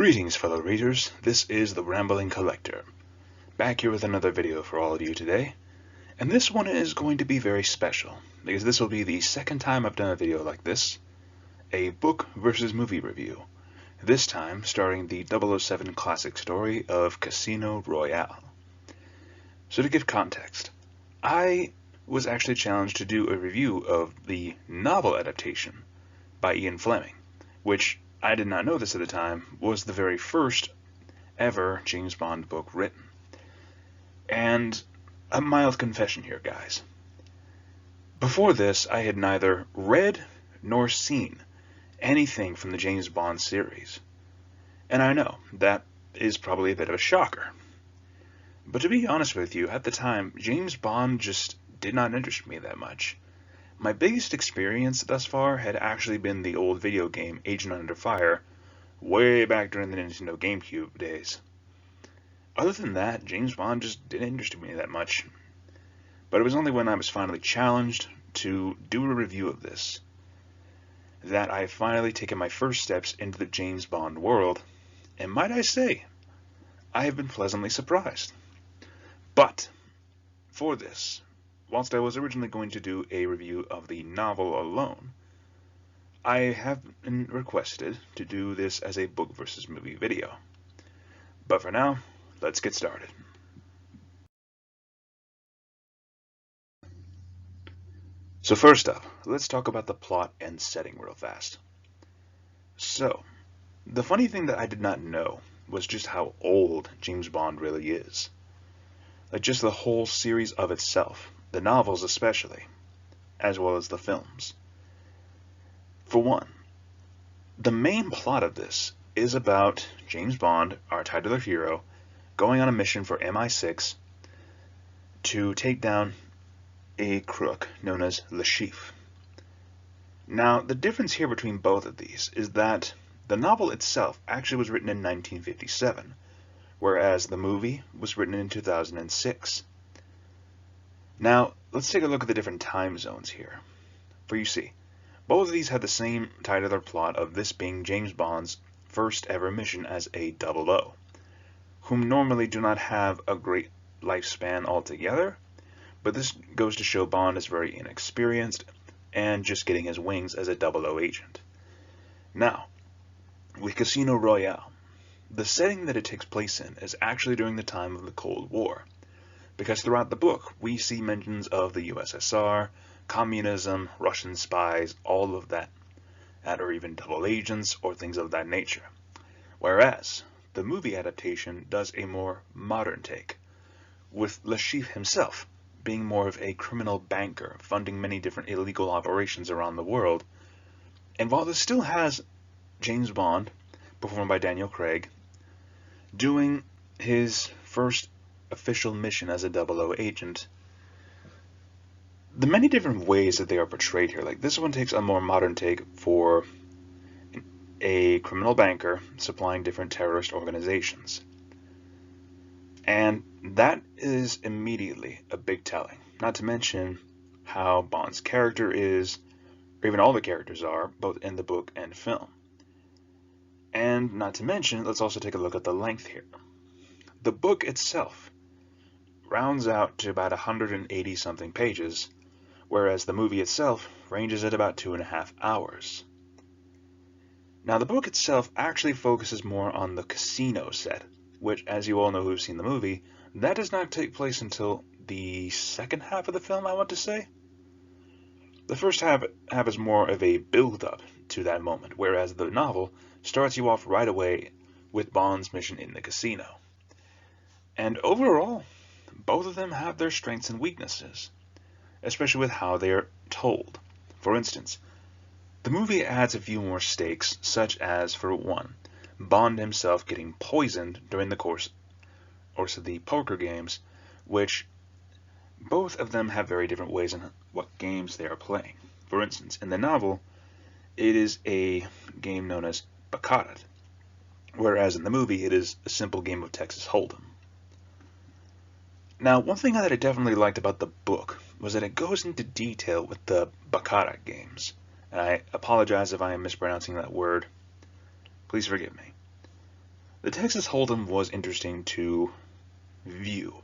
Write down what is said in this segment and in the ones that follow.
Greetings, fellow readers. This is the Rambling Collector, back here with another video for all of you today. And this one is going to be very special, because this will be the second time I've done a video like this, a book versus movie review, this time starring the 007 classic story of Casino Royale. So to give context, I was actually challenged to do a review of the novel adaptation by Ian Fleming, which I did not know this at the time, was the very first ever James Bond book written. And a mild confession here, guys. Before this, I had neither read nor seen anything from the James Bond series. And I know, that is probably a bit of a shocker. But to be honest with you, at the time, James Bond just did not interest me that much. My biggest experience thus far had actually been the old video game Agent Under Fire, way back during the Nintendo GameCube days. Other than that, James Bond just didn't interest me that much. But it was only when I was finally challenged to do a review of this that I finally taken my first steps into the James Bond world, and might I say, I have been pleasantly surprised. But for this, whilst I was originally going to do a review of the novel alone, I have been requested to do this as a book versus movie video. But for now, let's get started. So first up, let's talk about the plot and setting real fast. So, the funny thing that I did not know was just how old James Bond really is. Like just the whole series of itself. The novels especially, as well as the films. For one, the main plot of this is about James Bond, our titular hero, going on a mission for MI6 to take down a crook known as Le Chiffre. Now, the difference here between both of these is that the novel itself actually was written in 1957, whereas the movie was written in 2006. Now, let's take a look at the different time zones here. For you see, both of these had the same titular plot of this being James Bond's first ever mission as a 00, whom normally do not have a great lifespan altogether, but this goes to show Bond is very inexperienced and just getting his wings as a 00 agent. Now, with Casino Royale, the setting that it takes place in is actually during the time of the Cold War. Because throughout the book, we see mentions of the USSR, communism, Russian spies, all of that, or even double agents or things of that nature. Whereas, the movie adaptation does a more modern take, with Le Chiffre himself being more of a criminal banker, funding many different illegal operations around the world. And while this still has James Bond, performed by Daniel Craig, doing his first official mission as a 00 agent, the many different ways that they are portrayed here, like this one takes a more modern take for a criminal banker supplying different terrorist organizations. And that is immediately a big telling, not to mention how Bond's character is, or even all the characters are, both in the book and film. And not to mention, let's also take a look at the length here. The book itself rounds out to about 180 something pages, whereas the movie itself ranges at about 2.5 hours. Now the book itself actually focuses more on the casino set, which, as you all know who've seen the movie, that does not take place until the second half of the film, I want to say. The first half is more of a build-up to that moment, whereas the novel starts you off right away with Bond's mission in the casino. And overall, both of them have their strengths and weaknesses, especially with how they are told. For instance, the movie adds a few more stakes, such as, for one, Bond himself getting poisoned during the course of the poker games, which both of them have very different ways in what games they are playing. For instance, in the novel, it is a game known as Baccarat, whereas in the movie it is a simple game of Texas Hold'em. Now, one thing that I definitely liked about the book was that it goes into detail with the Baccarat games. And I apologize if I am mispronouncing that word. Please forgive me. The Texas Hold'em was interesting to view,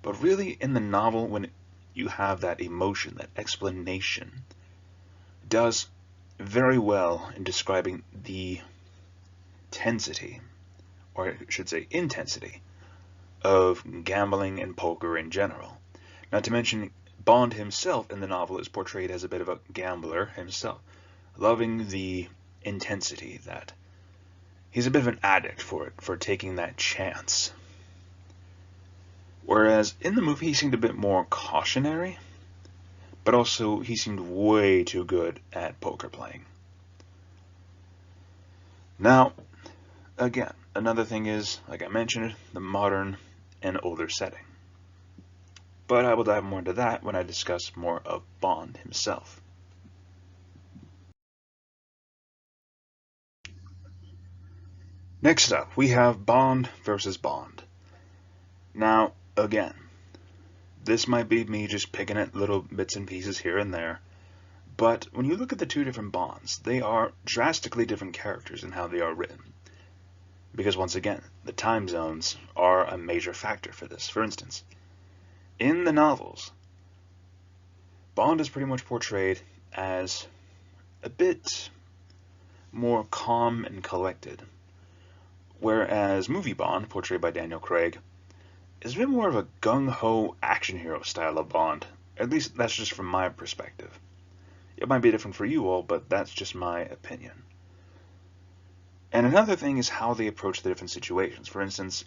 but really in the novel, when you have that emotion, that explanation, does very well in describing the tensity, or I should say intensity, of gambling and poker in general. Not to mention, Bond himself in the novel is portrayed as a bit of a gambler himself, loving the intensity that he's a bit of an addict for it, for taking that chance. Whereas in the movie, he seemed a bit more cautionary, but also he seemed way too good at poker playing. Now, again, another thing is, like I mentioned, the modern and older setting. But I will dive more into that when I discuss more of Bond himself. Next up, we have Bond versus Bond. Now, again, this might be me just picking at little bits and pieces here and there, but when you look at the two different Bonds, they are drastically different characters in how they are written. Because once again, the time zones are a major factor for this. For instance, in the novels, Bond is pretty much portrayed as a bit more calm and collected, whereas movie Bond, portrayed by Daniel Craig, is a bit more of a gung-ho action hero style of Bond. At least that's just from my perspective. It might be different for you all, but that's just my opinion. And another thing is how they approach the different situations. For instance,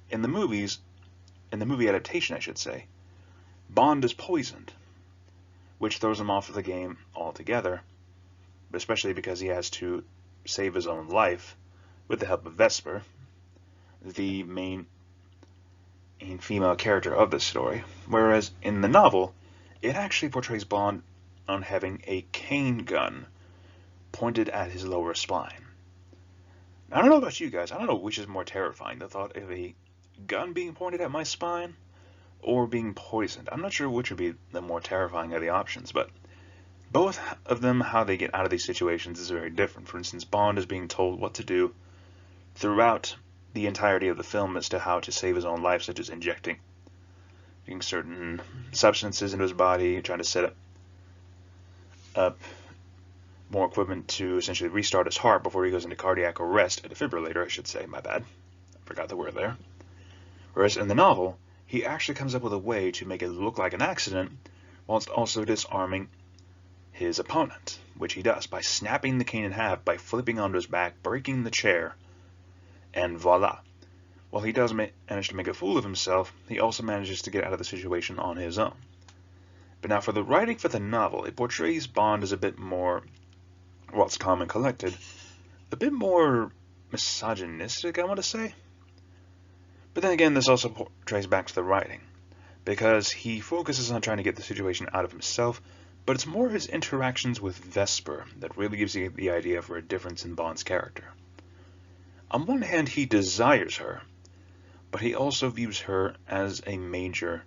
in the movie adaptation, I should say, Bond is poisoned, which throws him off of the game altogether, but especially because he has to save his own life with the help of Vesper, the main female character of the story. Whereas in the novel, it actually portrays Bond on having a cane gun pointed at his lower spine. I don't know about you guys, I don't know which is more terrifying, the thought of a gun being pointed at my spine or being poisoned. I'm not sure which would be the more terrifying of the options, but both of them, how they get out of these situations is very different. For instance, Bond is being told what to do throughout the entirety of the film as to how to save his own life, such as injecting certain substances into his body, trying to set up more equipment to essentially restart his heart before he goes into cardiac arrest, a defibrillator, I should say, my bad. I forgot the word there. Whereas in the novel, he actually comes up with a way to make it look like an accident, whilst also disarming his opponent, which he does by snapping the cane in half, by flipping onto his back, breaking the chair, and voila. While he does manage to make a fool of himself, he also manages to get out of the situation on his own. But now for the writing for the novel, it portrays Bond as a bit more, whilst calm and collected, a bit more misogynistic, I want to say. But then again, this also portrays back to the writing, because he focuses on trying to get the situation out of himself, but it's more his interactions with Vesper that really gives you the idea for a difference in Bond's character. On one hand, he desires her, but he also views her as a major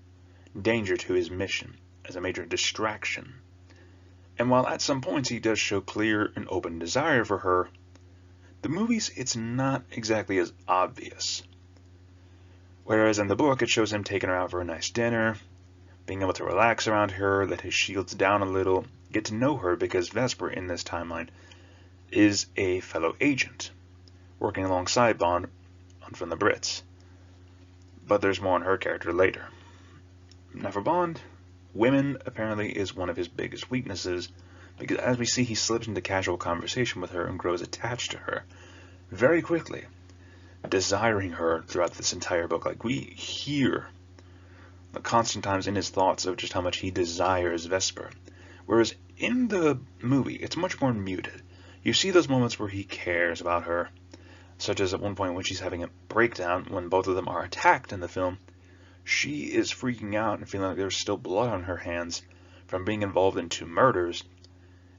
danger to his mission, as a major distraction. And while at some points he does show clear and open desire for her, the movies, it's not exactly as obvious. Whereas in the book, it shows him taking her out for a nice dinner, being able to relax around her, let his shields down a little, get to know her, because Vesper in this timeline is a fellow agent, working alongside Bond from the Brits. But there's more on her character later. Now for Bond, women apparently is one of his biggest weaknesses, because as we see, he slips into casual conversation with her and grows attached to her very quickly, desiring her throughout this entire book. Like, we hear the constant times in his thoughts of just how much he desires Vesper. Whereas in the movie, it's much more muted. You see those moments where he cares about her, such as at one point when she's having a breakdown when both of them are attacked in the film. She is freaking out and feeling like there's still blood on her hands from being involved in 2 murders,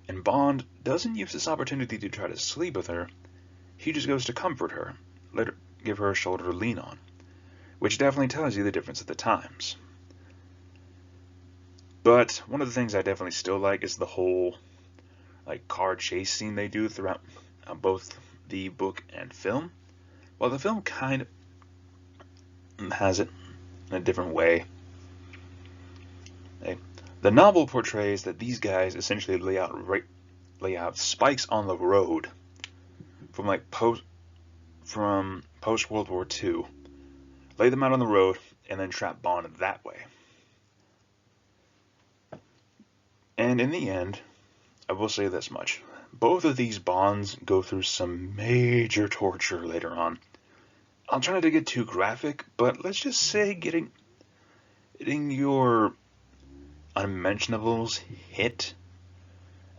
and Bond doesn't use this opportunity to try to sleep with her. He just goes to comfort her, give her a shoulder to lean on, which definitely tells you the difference of the times. But one of the things I definitely still like is the whole car chase scene they do throughout both the book and film. Well, the film kind of has it in a different way. The novel portrays that these guys essentially lay out spikes on the road from post World War II, lay them out on the road, and then trap Bond that way. And in the end, I will say this much. Both of these Bonds go through some major torture later on. I'll try not to get too graphic, but let's just say getting your unmentionables hit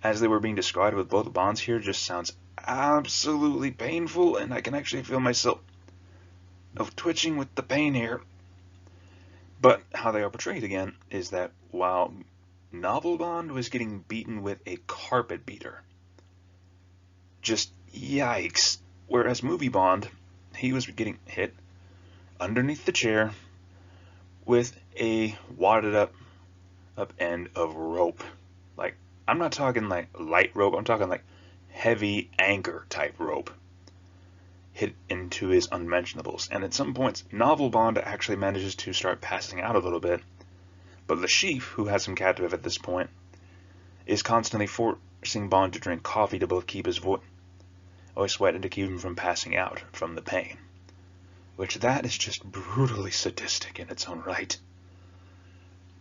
as they were being described with both Bonds here just sounds absolutely painful, and I can actually feel myself twitching with the pain here. But how they are portrayed again is that while novel Bond was getting beaten with a carpet beater, just yikes, whereas movie Bond, he was getting hit underneath the chair with a wadded up end of rope. Like, I'm not talking like light rope, I'm talking like heavy anchor type rope hit into his unmentionables. And at some points, novel Bond actually manages to start passing out a little bit, but Le Chiffre, who has him captive at this point, is constantly forcing Bond to drink coffee to both keep his voice wet and to keep him from passing out from the pain. Which that is just brutally sadistic in its own right.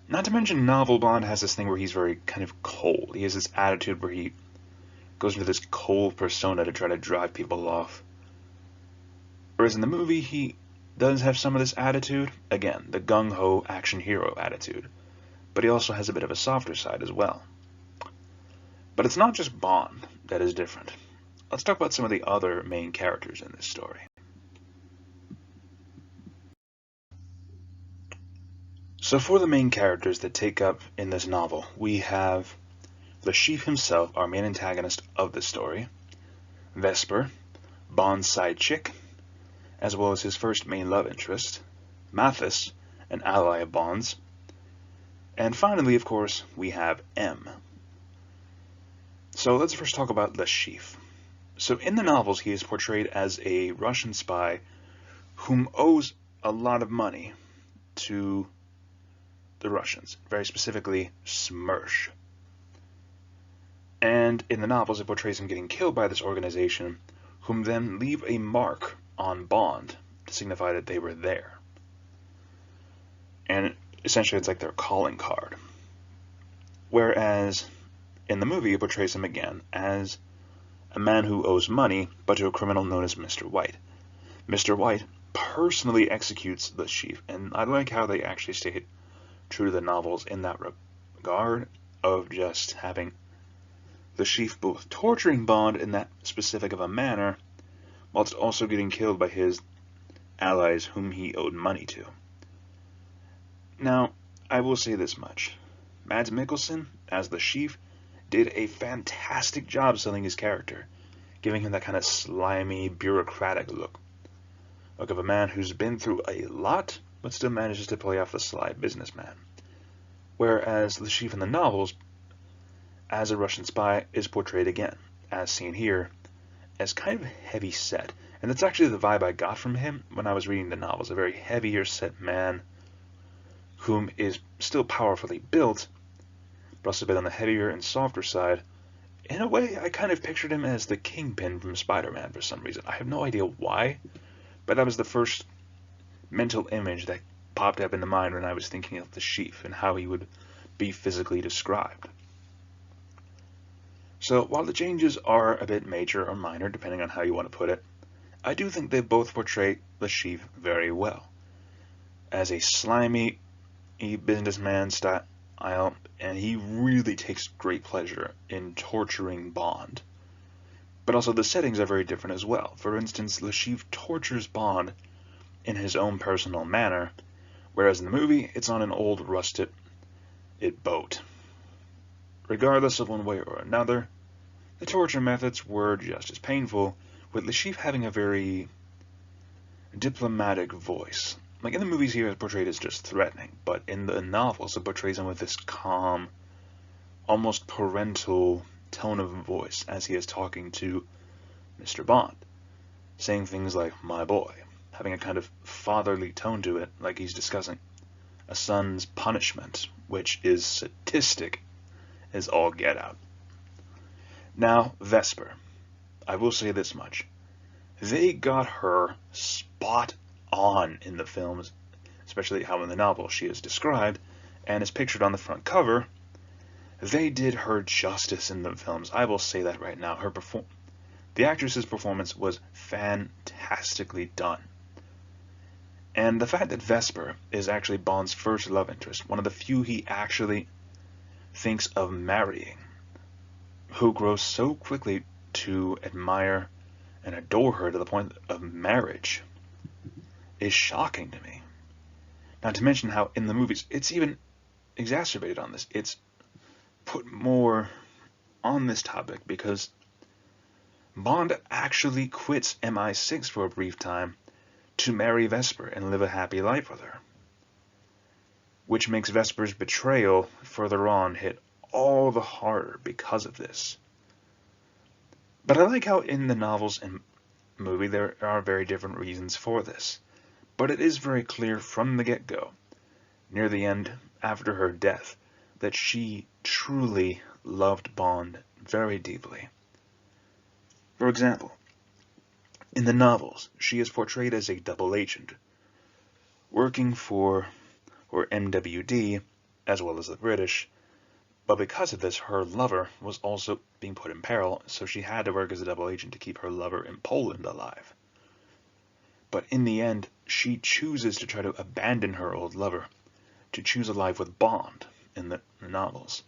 Not to mention novel Bond has this thing where he's very kind of cold. He has this attitude where he goes into this cold persona to try to drive people off. Whereas in the movie, he does have some of this attitude. Again, the gung-ho action hero attitude. But he also has a bit of a softer side as well. But it's not just Bond that is different. Let's talk about some of the other main characters in this story. So for the main characters that take up in this novel, we have Le Chiffre himself, our main antagonist of the story, Vesper, Bond's side chick, as well as his first main love interest, Mathis, an ally of Bond's, and finally, of course, we have M. So let's first talk about Le Chiffre. So in the novels, he is portrayed as a Russian spy whom owes a lot of money to the Russians, very specifically Smersh. And in the novels, it portrays him getting killed by this organization, whom then leave a mark on Bond to signify that they were there. And essentially, it's like their calling card. Whereas in the movie, it portrays him again as a man who owes money, but to a criminal known as Mr. White. Mr. White personally executes the chief, and I like how they actually stayed true to the novels in that regard of just having the chief both torturing Bond in that specific of a manner, whilst also getting killed by his allies whom he owed money to. Now, I will say this much. Mads Mikkelsen, as the chief, did a fantastic job selling his character, giving him that kind of slimy, bureaucratic look of a man who's been through a lot, but still manages to play off the sly businessman. Whereas the chief in the novels, as a Russian spy, is portrayed again, as seen here, as kind of heavy set. And that's actually the vibe I got from him when I was reading the novels, a very heavier set man whom is still powerfully built, but also a bit on the heavier and softer side. In a way, I kind of pictured him as the Kingpin from Spider-Man for some reason. I have no idea why, but that was the first mental image that popped up into mind when I was thinking of the chief and how he would be physically described. So while the changes are a bit major or minor, depending on how you want to put it, I do think they both portray the chief very well. As a slimy businessman style, and he really takes great pleasure in torturing Bond. But also the settings are very different as well. For instance, Le Chiffre tortures Bond in his own personal manner, whereas in the movie, it's on an old rusted boat. Regardless of one way or another, the torture methods were just as painful, with Le Chiffre having a very diplomatic voice. Like in the movies, he is portrayed as just threatening, but in the novels, it portrays him with this calm, almost parental tone of voice as he is talking to Mr. Bond. saying things like "my boy," having a kind of fatherly tone to it, like he's discussing a son's punishment, which is sadistic as all get out. Now, Vesper, I will say this much. They got her spot on in the films, especially how in the novel she is described and is pictured on the front cover. They did her justice in the films. I will say that right now. The actress's performance was fantastically done. And the fact that Vesper is actually Bond's first love interest, one of the few he actually thinks of marrying, who grows so quickly to admire and adore her to the point of marriage, is shocking to me. Not to mention how in the movies it's even exacerbated on this. It's put more on this topic because Bond actually quits MI6 for a brief time to marry Vesper and live a happy life with her, which makes Vesper's betrayal further on hit all the harder because of this. But I like how in the novels and movie there are very different reasons for this. But it is very clear from the get-go, near the end, after her death, that she truly loved Bond very deeply. For example, in the novels, she is portrayed as a double agent, working for MWD, as well as the British, but because of this, her lover was also being put in peril, so she had to work as a double agent to keep her lover in Poland alive. But in the end, she chooses to try to abandon her old lover, to choose a life with Bond in the novels.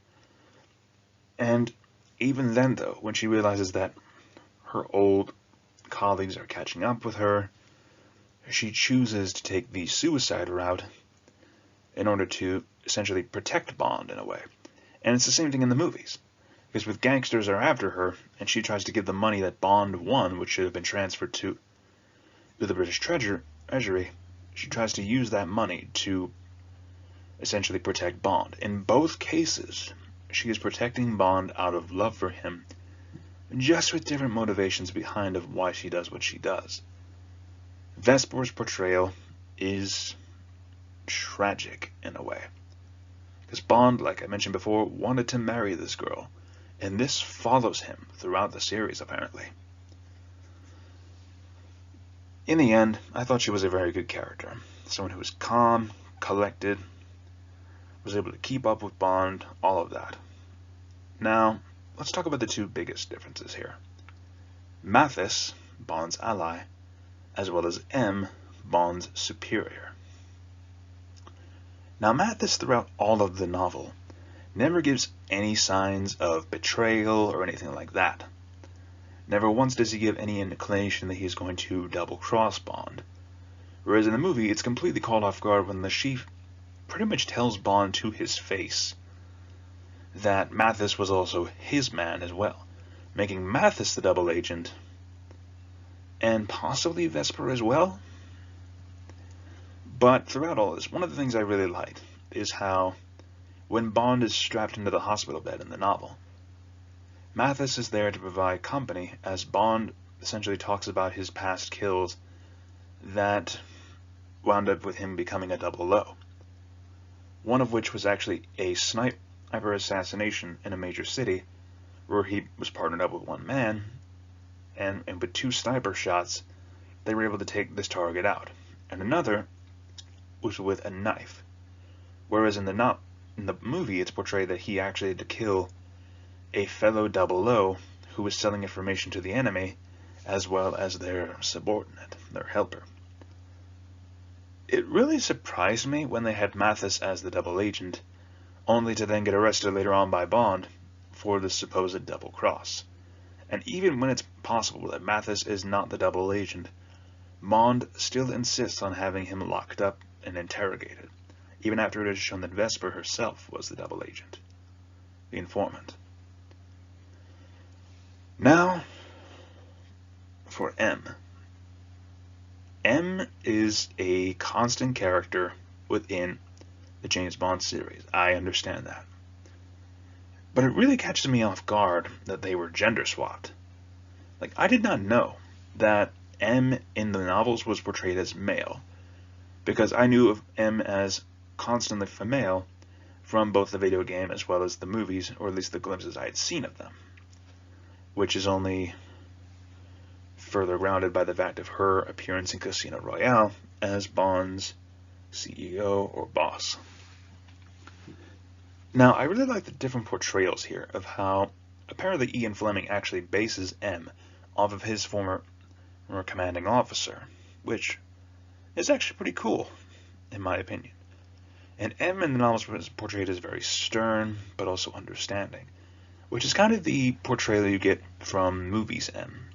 And even then, though, when she realizes that her old colleagues are catching up with her, she chooses to take the suicide route in order to essentially protect Bond in a way. And it's the same thing in the movies. Because with gangsters are after her, and she tries to give the money that Bond won, which should have been transferred to the British Treasury, she tries to use that money to essentially protect Bond. In both cases, she is protecting Bond out of love for him, just with different motivations behind of why she does what she does. Vesper's portrayal is tragic in a way. Because Bond, like I mentioned before, wanted to marry this girl, and this follows him throughout the series, apparently. In the end, I thought she was a very good character. Someone who was calm, collected, was able to keep up with Bond, all of that. Now, let's talk about the two biggest differences here. Mathis, Bond's ally, as well as M, Bond's superior. Now, Mathis, throughout all of the novel, never gives any signs of betrayal or anything like that. Never once does he give any inclination that he is going to double-cross Bond. Whereas in the movie, it's completely caught off guard when the chief pretty much tells Bond to his face that Mathis was also his man as well, making Mathis the double agent, and possibly Vesper as well. But throughout all this, one of the things I really liked is how, when Bond is strapped into the hospital bed in the novel, Mathis is there to provide company as Bond essentially talks about his past kills that wound up with him becoming a 00. One of which was actually a sniper assassination in a major city where he was partnered up with one man, and with 2 sniper shots, they were able to take this target out. And another was with a knife. Whereas in the movie, it's portrayed that he actually had to kill a fellow 00 who was selling information to the enemy, as well as their subordinate, their helper. It really surprised me when they had Mathis as the double agent, only to then get arrested later on by Bond for the supposed double cross. And even when it's possible that Mathis is not the double agent, Bond still insists on having him locked up and interrogated, even after it is shown that Vesper herself was the double agent, the informant. Now, for M. M is a constant character within the James Bond series. I understand that. But it really catches me off guard that they were gender swapped. Like, I did not know that M in the novels was portrayed as male, because I knew of M as constantly female from both the video game as well as the movies, or at least the glimpses I had seen of them, which is only further grounded by the fact of her appearance in Casino Royale as Bond's CEO or boss. Now, I really like the different portrayals here of how apparently Ian Fleming actually bases M off of his former commanding officer, which is actually pretty cool, in my opinion. And M in the novels was portrayed as very stern, but also understanding, which is kind of the portrayal you get from movies M.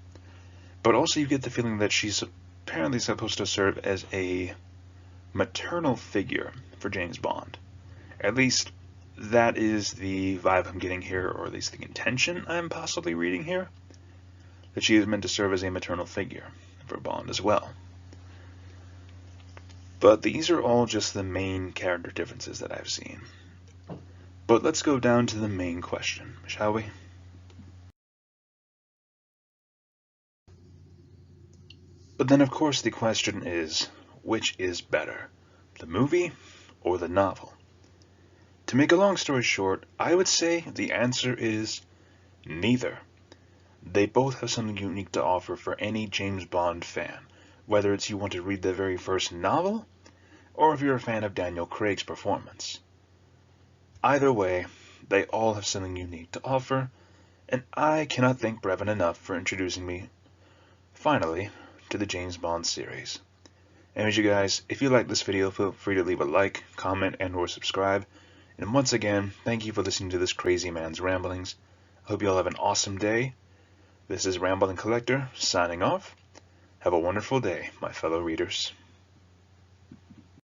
But also you get the feeling that she's apparently supposed to serve as a maternal figure for James Bond. At least that is the vibe I'm getting here, or at least the intention I'm possibly reading here, that she is meant to serve as a maternal figure for Bond as well. But these are all just the main character differences that I've seen. But let's go down to the main question, shall we? But then, of course, the question is, which is better, the movie or the novel? To make a long story short, I would say the answer is neither. They both have something unique to offer for any James Bond fan, whether it's you want to read the very first novel, or if you're a fan of Daniel Craig's performance. Either way, they all have something unique to offer, and I cannot thank Brevin enough for introducing me, finally, to the James Bond series. Anyways, you guys, if you like this video, feel free to leave a like, comment, and or subscribe. And once again, thank you for listening to this crazy man's ramblings. I hope you all have an awesome day. This is Rambling Collector, signing off. Have a wonderful day, my fellow readers.